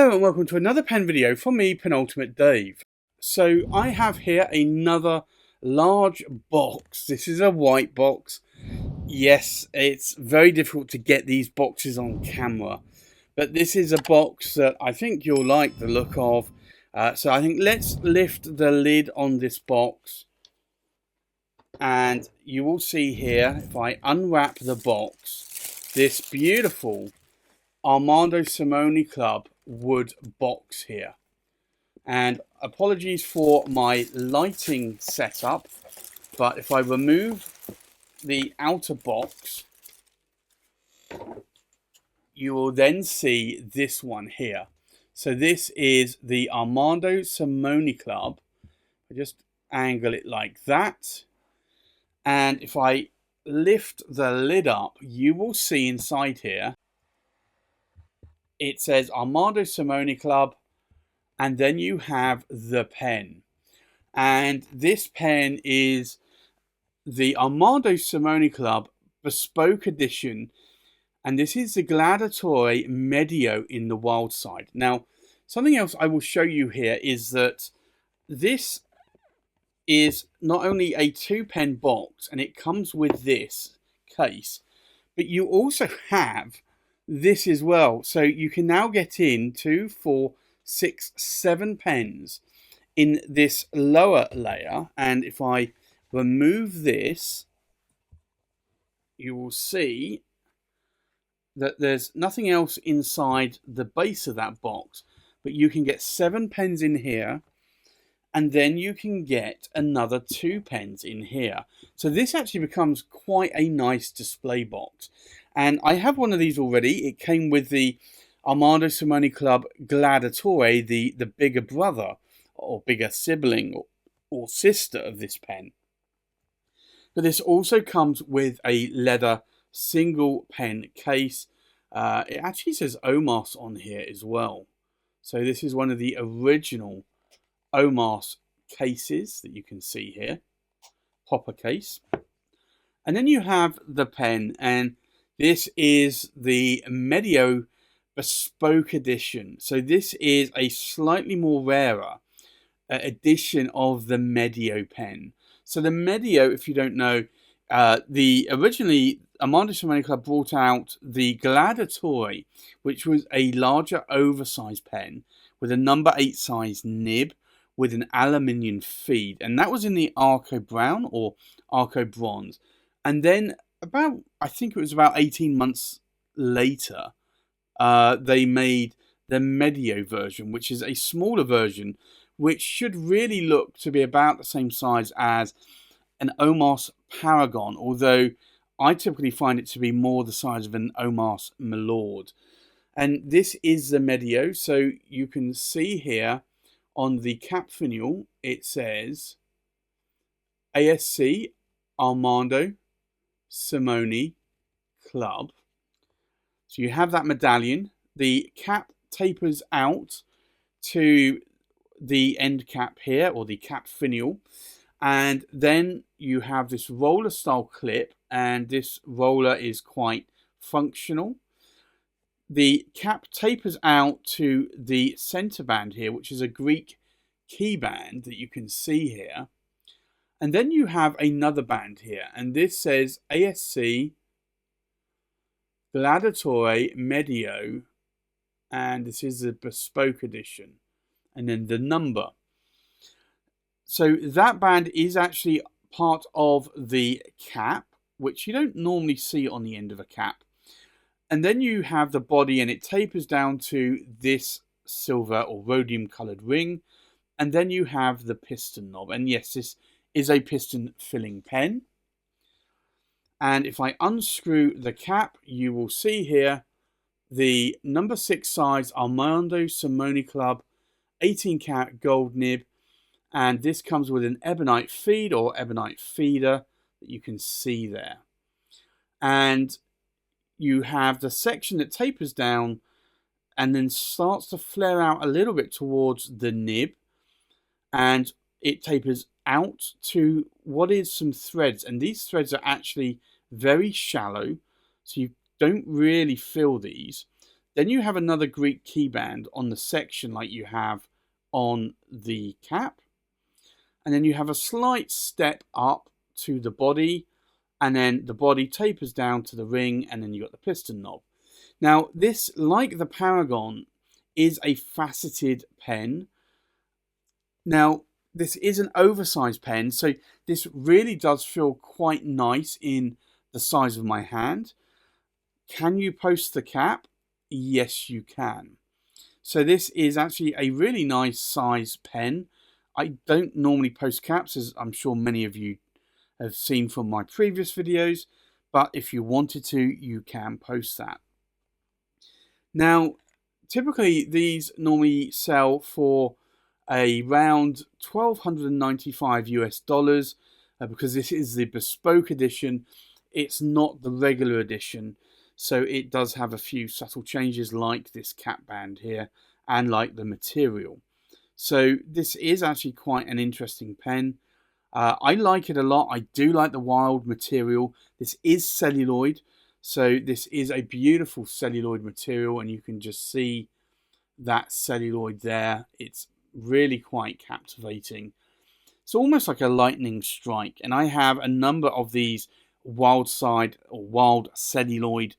Hello and welcome to another pen video from me, Penultimate Dave. So I have here another large box. This is a white box. Yes, it's very difficult to get these boxes on camera, but this is a box that I think you'll like the look of. So I think let's lift the lid on this box, and you will see here, if I unwrap the box, this beautiful Armando Simone Club wood box here. And apologies for my lighting setup, but if I remove the outer box, you will then see this one here. So this is the Armando Simone Club. I just angle it like that, and if I lift the lid up, you will see inside here it says Armando Simone Club, and then you have the pen. And this pen is the Armando Simone Club Bespoke edition, and this is the Gladiatore Medio in the wild side. Now, something else I will show you here is that this is not only a 2-pen box, and it comes with this case, but you also have this as well. So you can now get in 2, 4, 6, 7 pens in this lower layer. And if I remove this, you will see that there's nothing else inside the base of that box, but you can get 7 pens in here, and then you can get another 2 pens in here. So this actually becomes quite a nice display box. And I have one of these already. It came with the Armando Simone Club Gladiatore, the bigger brother or bigger sibling or sister of this pen. But this also comes with a leather single pen case. It actually says Omas on here as well. So this is one of the original Omas cases that you can see here. Popper case. And then you have the pen, and this is the Medio Bespoke edition. So this is a slightly more rarer edition of the Medio pen. So the Medio, if you don't know, originally Armando Simone Club brought out the Gladiatore, which was a larger oversized pen with a number 8 size nib with an aluminium feed, and that was in the Arco Brown or Arco Bronze. And then I think it was about 18 months later, they made the Medio version, which is a smaller version, which should really look to be about the same size as an Omas Paragon, although I typically find it to be more the size of an Omas Milord. And this is the Medio, so you can see here on the cap finial, it says ASC Armando Simone Club. So you have that medallion. The cap tapers out to the end cap here, or the cap finial, and then you have this roller style clip, and this roller is quite functional. The cap tapers out to the center band here, which is a Greek key band that you can see here. And then you have another band here, and this says ASC Gladiatore Medio, and this is the Bespoke edition, and then the number. So that band is actually part of the cap, which you don't normally see on the end of a cap. And then you have the body, and it tapers down to this silver or rhodium coloured ring. And then you have the piston knob. And yes, this is a piston filling pen. And if I unscrew the cap, you will see here the number 6 size Armando Simone Club 18 karat gold nib. And this comes with an ebonite feed or ebonite feeder that you can see there. And you have the section that tapers down and then starts to flare out a little bit towards the nib, and it tapers out to what is some threads, and these threads are actually very shallow, so you don't really feel these. Then you have another Greek keyband on the section like you have on the cap. And then you have a slight step up to the body, and then the body tapers down to the ring, and then you've got the piston knob. Now, this, like the Paragon, is a faceted pen. Now, this is an oversized pen, so this really does feel quite nice in the size of my hand. Can you post the cap? Yes, you can. So this is actually a really nice size pen. I don't normally post caps, as I'm sure many of you have seen from my previous videos, but if you wanted to, you can post that. Now, typically these normally sell for around $1,295 US, because this is the Bespoke edition. It's not the regular edition, so it does have a few subtle changes like this cap band here and like the material. So this is actually quite an interesting pen. I like it a lot. I do like the wild material. This is celluloid, so this is a beautiful celluloid material, and you can just see that celluloid there. It's really quite captivating. It's almost like a lightning strike, and I have a number of these wild side or wild celluloid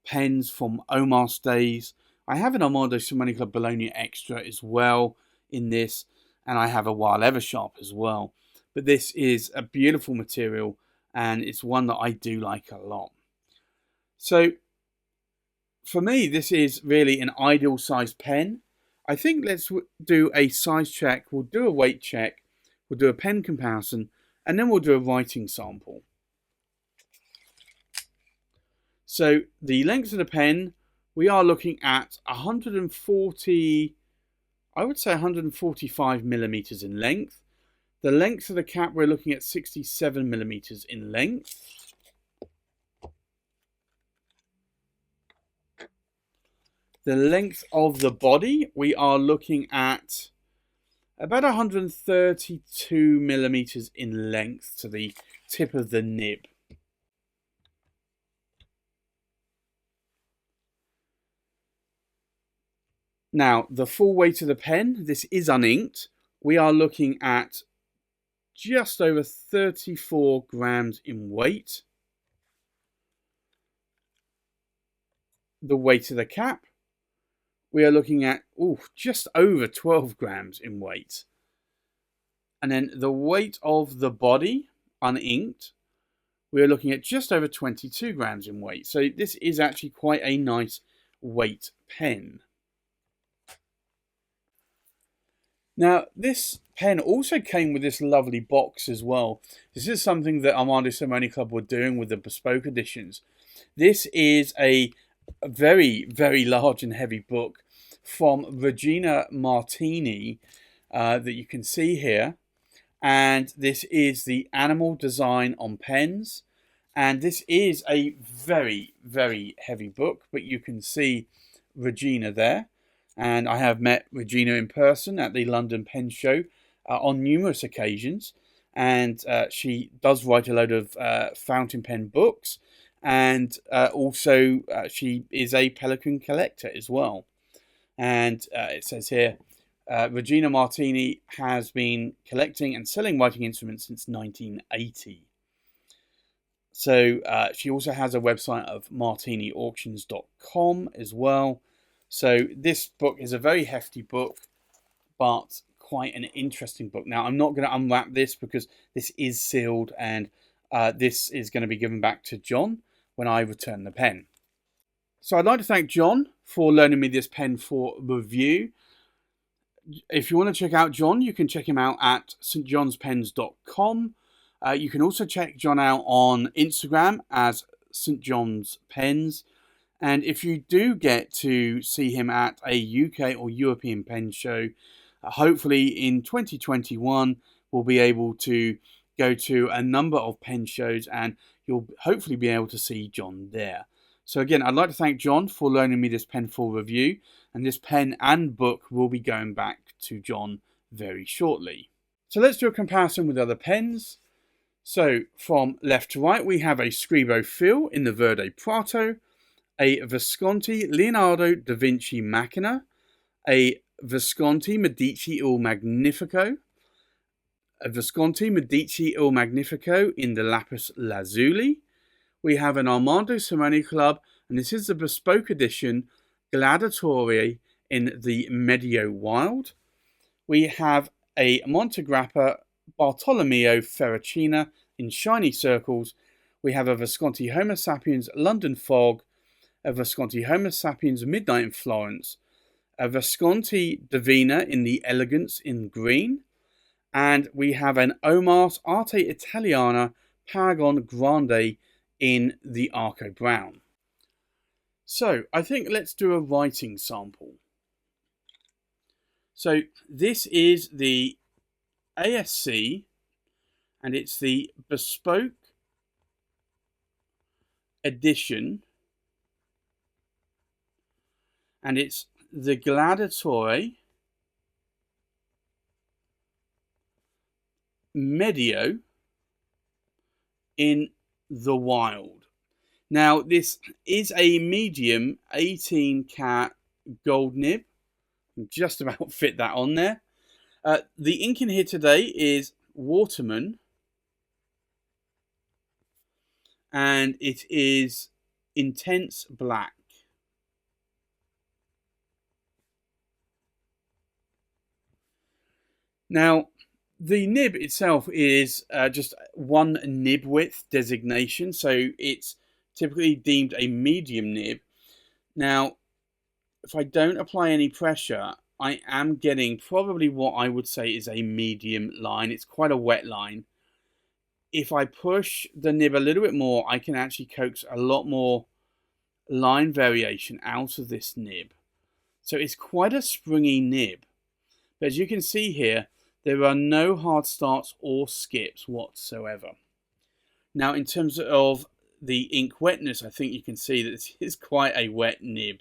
pens from Omar's days. I have an Armando Simone Club Bologna Extra as well in this, and I have a Wild Eversharp as well. But this is a beautiful material, and it's one that I do like a lot. So for me, this is really an ideal size pen. I think let's do a size check. We'll do a weight check. We'll do a pen comparison, and then we'll do a writing sample. So the length of the pen, we are looking at 140, I would say 145 millimeters in length. The length of the cap, we're looking at 67 millimeters in length. The length of the body, we are looking at about 132 millimeters in length to the tip of the nib. Now, the full weight of the pen, this is uninked. We are looking at just over 34 grams in weight. The weight of the cap, we are looking at just over 12 grams in weight. And then the weight of the body, uninked, we are looking at just over 22 grams in weight. So this is actually quite a nice weight pen. Now, this pen also came with this lovely box as well. This is something that Armando Simone Club were doing with the Bespoke editions. This is a very, very large and heavy book from Regina Martini that you can see here. And this is the Animal Design on Pens. And this is a very, very heavy book, but you can see Regina there. And I have met Regina in person at the London Pen Show on numerous occasions. And she does write a load of fountain pen books. And also she is a Pelican collector as well. And it says here, Regina Martini has been collecting and selling writing instruments since 1980. So she also has a website of martiniauctions.com as well. So this book is a very hefty book, but quite an interesting book. Now, I'm not going to unwrap this because this is sealed, and this is going to be given back to John when I return the pen. So I'd like to thank John for loaning me this pen for review. If you want to check out John, you can check him out at stjohnspens.com. You can also check John out on Instagram as St. John's Pens. And if you do get to see him at a UK or European pen show, hopefully in 2021, we'll be able to go to a number of pen shows, and you'll hopefully be able to see John there. So again, I'd like to thank John for loaning me this pen for review, and this pen and book will be going back to John very shortly. So let's do a comparison with other pens. So from left to right, we have a Scribo Fil in the Verde Prato, a Visconti Leonardo da Vinci Macchina, a Visconti Medici Il Magnifico, a Visconti Medici Il Magnifico in the lapis lazuli. We have an Armando Simoni Club, and this is the Bespoke edition, Gladiatore in the Medio Wild. We have a Montegrappa Bartolomeo Ferracina in shiny circles. We have a Visconti Homo Sapiens London Fog, a Visconti Homo Sapiens Midnight in Florence, a Visconti Divina in the Elegance in green, and we have an Omar's Arte Italiana Paragon Grande in the Arco Brown. So I think let's do a writing sample. So this is the ASC, and it's the Bespoke edition, and it's the Gladiatore Medio in the wild. Now this is a medium 18 cat gold nib. Just about fit that on there. The ink in here today is Waterman, and it is intense black. Now, the nib itself is just one nib width designation, so it's typically deemed a medium nib. Now, if I don't apply any pressure, I am getting probably what I would say is a medium line. It's quite a wet line. If I push the nib a little bit more, I can actually coax a lot more line variation out of this nib. So it's quite a springy nib. But as you can see here, there are no hard starts or skips whatsoever. Now, in terms of the ink wetness, I think you can see that this is quite a wet nib.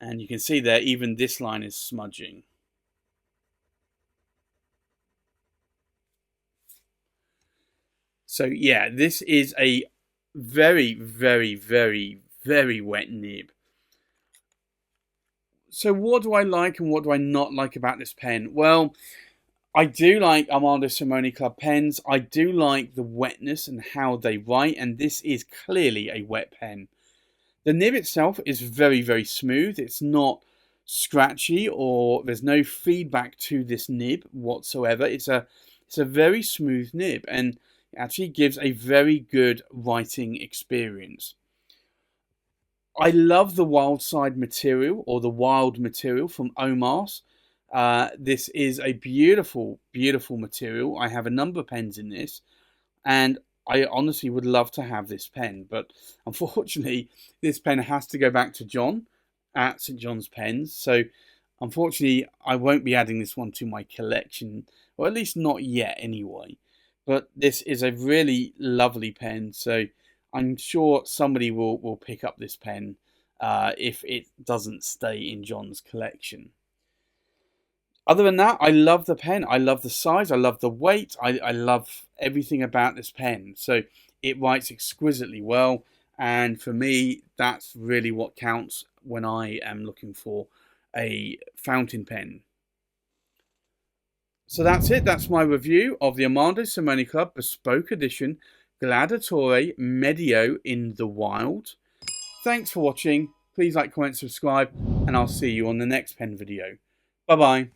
And you can see there, even this line is smudging. So yeah, this is a very, very, very, very wet nib. So what do I like and what do I not like about this pen? Well, I do like Armando Simoni Club pens. I do like the wetness and how they write, and this is clearly a wet pen. The nib itself is very, very smooth. It's not scratchy, or there's no feedback to this nib whatsoever. It's a very smooth nib, and it actually gives a very good writing experience. I love the wild side material, or the wild material from Omar's. This is a beautiful, beautiful material. I have a number of pens in this, and I honestly would love to have this pen, but unfortunately, this pen has to go back to John at St. John's Pens. So unfortunately, I won't be adding this one to my collection, or at least not yet anyway. But this is a really lovely pen, so I'm sure somebody will pick up this pen if it doesn't stay in John's collection. Other than that, I love the pen. I love the size. I love the weight. I love everything about this pen. So it writes exquisitely well. And for me, that's really what counts when I am looking for a fountain pen. So that's it. That's my review of the Armando Simoni Club Bespoke Edition Gladiatore Medio in the Wild. Thanks for watching. Please like, comment, subscribe, and I'll see you on the next pen video. Bye-bye.